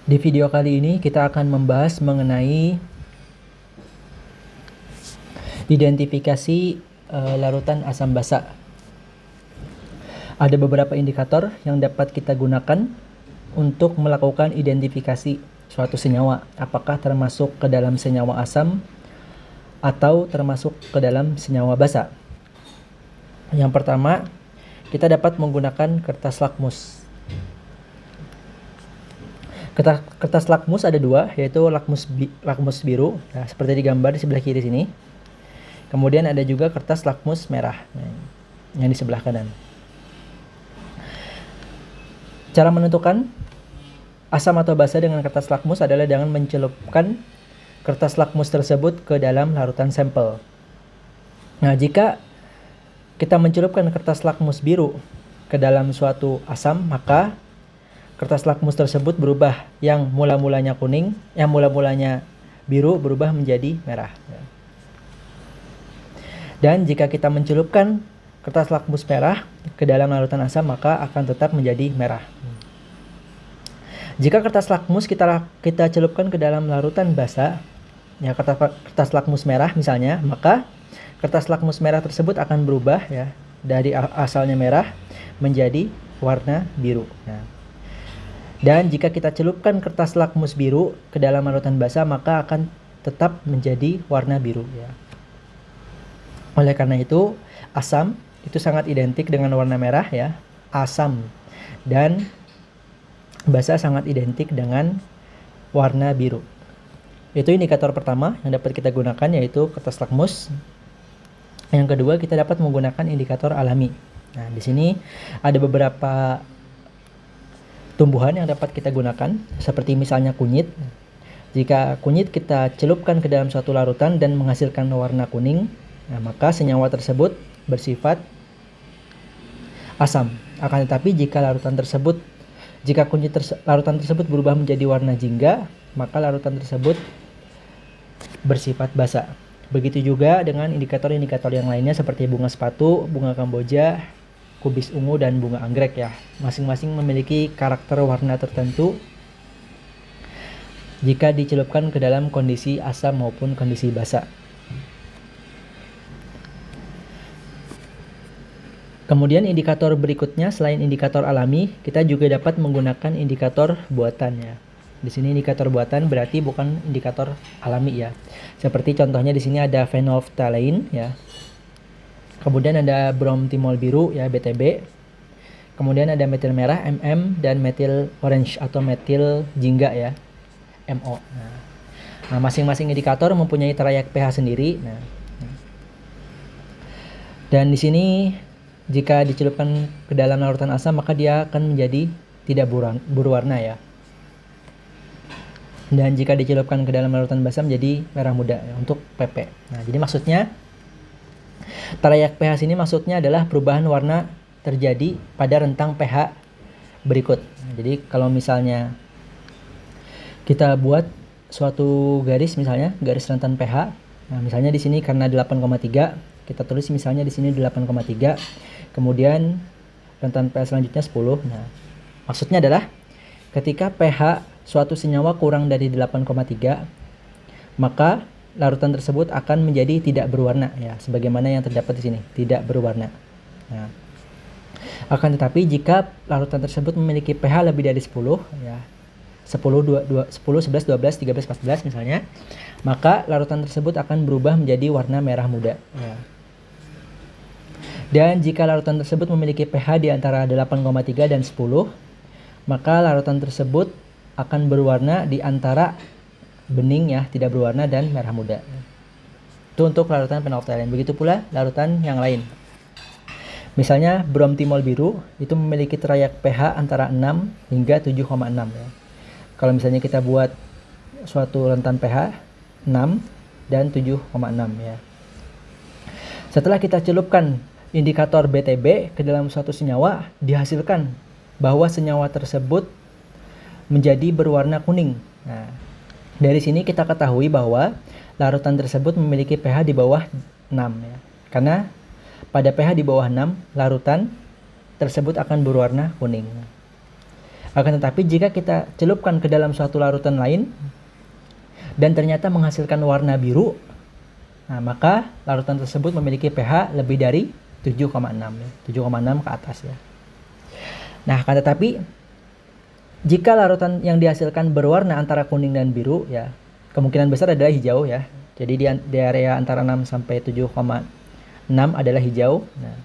Di video kali ini kita akan membahas mengenai identifikasi larutan asam basa. Ada beberapa indikator yang dapat kita gunakan untuk melakukan identifikasi suatu senyawa, apakah termasuk ke dalam senyawa asam atau termasuk ke dalam senyawa basa. Yang pertama, kita dapat menggunakan kertas lakmus. Kertas lakmus ada dua, yaitu lakmus biru, nah, seperti digambar di sebelah kiri sini. Kemudian ada juga kertas lakmus merah, yang di sebelah kanan. Cara menentukan asam atau basa dengan kertas lakmus adalah dengan mencelupkan kertas lakmus tersebut ke dalam larutan sampel. Nah, jika kita mencelupkan kertas lakmus biru ke dalam suatu asam, maka kertas lakmus tersebut berubah, yang mula-mulanya kuning, yang mula-mulanya biru berubah menjadi merah. Dan jika kita mencelupkan kertas lakmus merah ke dalam larutan asam, maka akan tetap menjadi merah. Jika kertas lakmus kita celupkan ke dalam larutan basa, ya kertas lakmus merah misalnya, maka kertas lakmus merah tersebut akan berubah, ya, dari asalnya merah menjadi warna biru. Nah, dan jika kita celupkan kertas lakmus biru ke dalam larutan basa, maka akan tetap menjadi warna biru, ya. Oleh karena itu, asam itu sangat identik dengan warna merah, ya. Asam dan basa sangat identik dengan warna biru. Itu indikator pertama yang dapat kita gunakan, yaitu kertas lakmus. Yang kedua, kita dapat menggunakan indikator alami. Nah, di sini ada beberapa tumbuhan yang dapat kita gunakan, seperti misalnya kunyit. Jika kunyit kita celupkan ke dalam suatu larutan dan menghasilkan warna kuning, nah, maka senyawa tersebut bersifat asam. Akan tetapi jika larutan tersebut berubah menjadi warna jingga, maka larutan tersebut bersifat basa. Begitu juga dengan indikator-indikator yang lainnya seperti bunga sepatu, bunga kamboja, kubis ungu, dan bunga anggrek, ya. Masing-masing memiliki karakter warna tertentu jika dicelupkan ke dalam kondisi asam maupun kondisi basa. Kemudian indikator berikutnya, selain indikator alami, kita juga dapat menggunakan indikator buatan, ya. Di sini indikator buatan berarti bukan indikator alami, ya. Seperti contohnya di sini ada phenolphthalein, ya. Kemudian ada bromtimol biru, ya, BTB. Kemudian ada metil merah, MM, dan metil orange atau metil jingga, ya, MO. Nah, masing-masing indikator mempunyai trayek pH sendiri. Nah, dan di sini jika dicelupkan ke dalam larutan asam, maka dia akan menjadi tidak berwarna, ya. Dan jika dicelupkan ke dalam larutan basa menjadi merah muda, ya, untuk PP. Nah, jadi maksudnya trayek pH ini maksudnya adalah perubahan warna terjadi pada rentang pH berikut. Nah, jadi kalau misalnya kita buat suatu garis, misalnya garis rentan pH, nah misalnya di sini karena 8,3, kita tulis misalnya di sini 8,3, kemudian rentan pH selanjutnya 10. Nah, maksudnya adalah ketika pH suatu senyawa kurang dari 8,3, maka larutan tersebut akan menjadi tidak berwarna, ya, sebagaimana yang terdapat di sini, tidak berwarna. Nah, akan tetapi jika larutan tersebut memiliki pH lebih dari 10, ya, 10, 11, 12, 13, 14 misalnya, maka larutan tersebut akan berubah menjadi warna merah muda, ya. Dan jika larutan tersebut memiliki pH di antara 8,3 dan 10, maka larutan tersebut akan berwarna di antara bening, ya, tidak berwarna, dan merah muda. Itu untuk larutan phenolphthalein. Begitu pula larutan yang lain. Misalnya bromtimol biru itu memiliki trayek pH antara 6 hingga 7,6, ya. Kalau misalnya kita buat suatu rentan pH 6 dan 7,6, ya. Setelah kita celupkan indikator BTB ke dalam suatu senyawa, dihasilkan bahwa senyawa tersebut menjadi berwarna kuning. Nah, dari sini kita ketahui bahwa larutan tersebut memiliki pH di bawah 6, ya. Karena pada pH di bawah 6, larutan tersebut akan berwarna kuning. Akan tetapi jika kita celupkan ke dalam suatu larutan lain dan ternyata menghasilkan warna biru, nah maka larutan tersebut memiliki pH lebih dari 7,6 ya, 7,6 ke atas ya. Nah, akan tetapi jika larutan yang dihasilkan berwarna antara kuning dan biru ya, kemungkinan besar adalah hijau ya. Jadi di area antara 6 sampai 7,6 adalah hijau. Nah,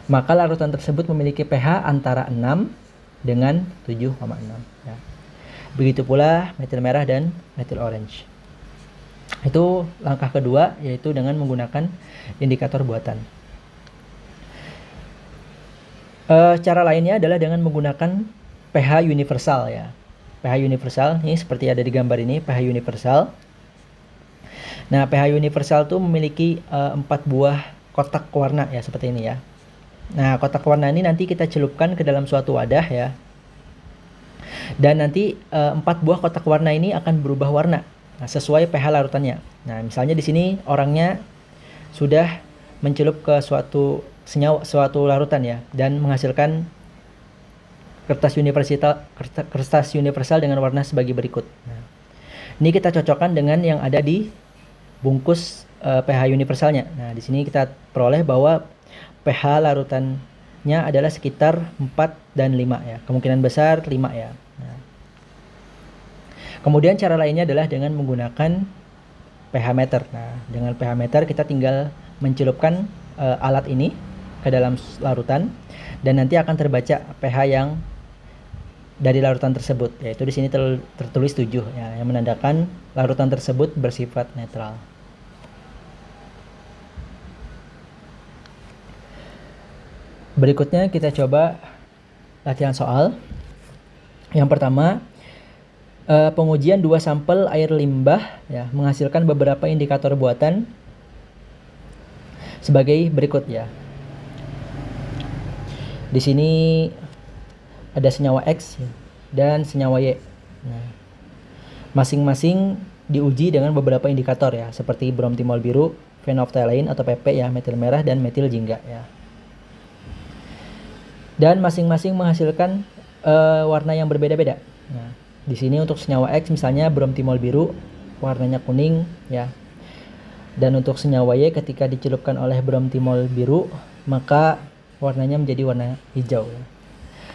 maka larutan tersebut memiliki pH antara 6 dengan 7,6 ya. Begitu pula metil merah dan metil orange. Itu langkah kedua, yaitu dengan menggunakan indikator buatan. Cara lainnya adalah dengan menggunakan pH universal ya. pH universal ini seperti ada di gambar ini, pH universal. Nah, pH universal itu memiliki 4 buah kotak warna ya, seperti ini ya. Nah, kotak warna ini nanti kita celupkan ke dalam suatu wadah ya. Dan nanti 4 buah kotak warna ini akan berubah warna sesuai pH larutannya. Nah, misalnya di sini orangnya sudah mencelup ke suatu larutan ya, dan menghasilkan kertas universal dengan warna sebagai berikut. Nah, ini kita cocokkan dengan yang ada di bungkus pH universalnya. Nah, di sini kita peroleh bahwa pH larutannya adalah sekitar 4 dan 5 ya. Kemungkinan besar 5 ya. Nah, kemudian cara lainnya adalah dengan menggunakan pH meter. Nah, dengan pH meter kita tinggal mencelupkan alat ini ke dalam larutan dan nanti akan terbaca pH yang dari larutan tersebut, yaitu di sini tertulis 7 ya, yang menandakan larutan tersebut bersifat netral. Berikutnya kita coba latihan soal. Yang pertama, pengujian 2 sampel air limbah ya, menghasilkan beberapa indikator buatan sebagai berikut ya. Di sini ada senyawa X dan senyawa Y. Nah, masing-masing diuji dengan beberapa indikator ya, seperti bromtimol biru, phenolphthalein atau PP ya, metil merah dan metil jingga ya. Dan masing-masing menghasilkan warna yang berbeda-beda. Nah, di sini untuk senyawa X misalnya bromtimol biru warnanya kuning ya. Dan untuk senyawa Y ketika dicelupkan oleh bromtimol biru maka warnanya menjadi warna hijau ya.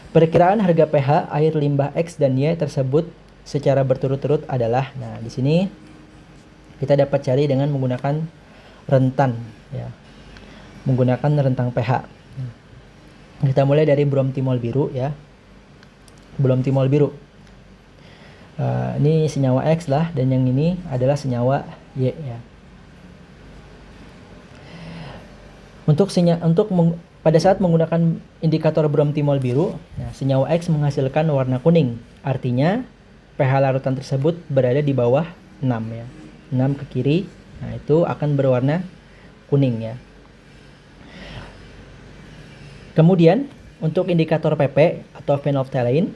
Perkiraan harga pH air limbah X dan Y tersebut secara berturut-turut adalah, nah di sini kita dapat cari dengan menggunakan rentan ya. Menggunakan rentang pH. Kita mulai dari bromtimol biru ya. Bromtimol biru. Ini senyawa X lah, dan yang ini adalah senyawa Y ya. Pada saat menggunakan indikator bromtimol biru, nah, senyawa X menghasilkan warna kuning. Artinya pH larutan tersebut berada di bawah 6 ya. 6 ke kiri. Nah, itu akan berwarna kuning ya. Kemudian untuk indikator PP atau phenolphthalein,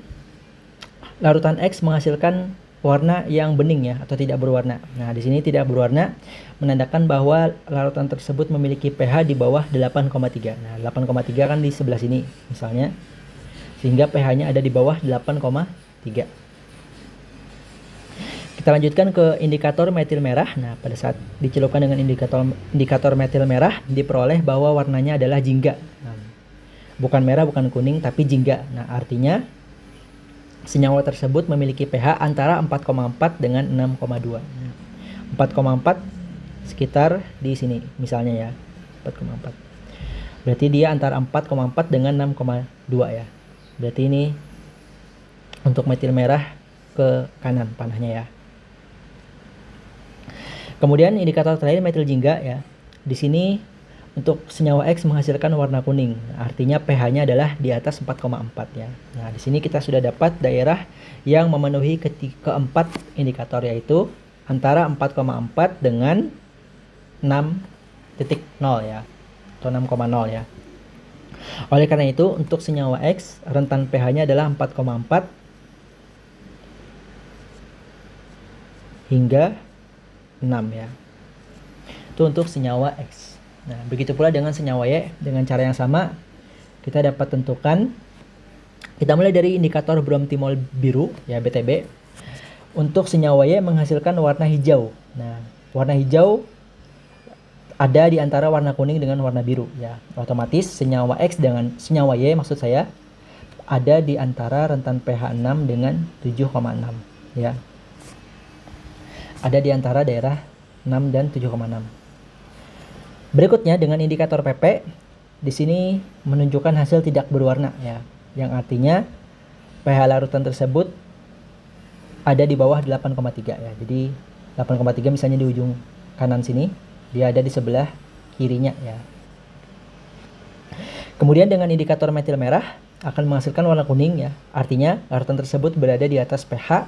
larutan X menghasilkan warna yang bening ya, atau tidak berwarna. Nah, di sini tidak berwarna menandakan bahwa larutan tersebut memiliki pH di bawah 8,3. Nah, 8,3 kan di sebelah sini misalnya. Sehingga pH-nya ada di bawah 8,3. Kita lanjutkan ke indikator metil merah. Nah, pada saat dicelupkan dengan indikator metil merah, diperoleh bahwa warnanya adalah jingga. Nah, bukan merah, bukan kuning, tapi jingga. Nah, artinya senyawa tersebut memiliki pH antara 4,4 dengan 6,2. 4,4 sekitar di sini misalnya ya. 4,4. Berarti dia antara 4,4 dengan 6,2 ya. Berarti ini untuk metil merah ke kanan panahnya ya. Kemudian indikator terakhir metil jingga ya. Di sini untuk senyawa X menghasilkan warna kuning. Artinya pH-nya adalah di atas 4,4 ya. Nah, di sini kita sudah dapat daerah yang memenuhi keempat indikator, yaitu antara 4,4 dengan 6.0 ya. Atau 6,0 ya. Oleh karena itu, untuk senyawa X, rentan pH-nya adalah 4,4 hingga 6 ya. Itu untuk senyawa X. Nah, begitu pula dengan senyawa Y, dengan cara yang sama kita dapat tentukan Kita mulai dari indikator bromtimol biru, ya BTB. Untuk senyawa Y menghasilkan warna hijau. Nah, warna hijau ada di antara warna kuning dengan warna biru, ya. Otomatis senyawa X dengan senyawa Y maksud saya ada di antara rentan pH 6 dengan 7,6, ya. Ada di antara daerah 6 dan 7,6. Berikutnya dengan indikator PP, di sini menunjukkan hasil tidak berwarna, ya. Yang artinya pH larutan tersebut ada di bawah 8,3, ya. Jadi 8,3 misalnya di ujung kanan sini, dia ada di sebelah kirinya, ya. Kemudian dengan indikator metil merah akan menghasilkan warna kuning, ya. Artinya larutan tersebut berada di atas pH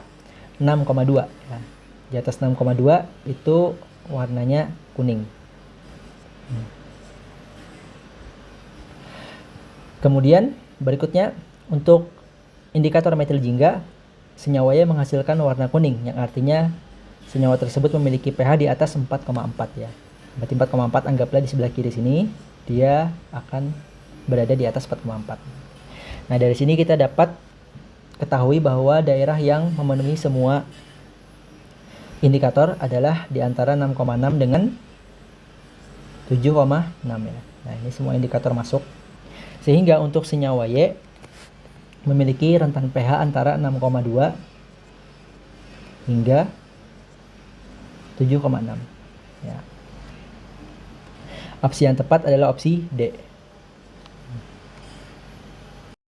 6,2, ya. Di atas 6,2 itu warnanya kuning. Kemudian berikutnya untuk indikator metil jingga, senyawa Y menghasilkan warna kuning, yang artinya senyawa tersebut memiliki pH di atas 4,4, ya. Berarti 4,4 anggaplah di sebelah kiri sini, dia akan berada di atas 4,4. Nah, dari sini kita dapat ketahui bahwa daerah yang memenuhi semua indikator adalah di antara 6,6 dengan 7,6, ya. Nah, ini semua indikator masuk. Sehingga untuk senyawa Y memiliki rentan pH antara 6,2 hingga 7,6, ya. Opsi yang tepat adalah opsi D.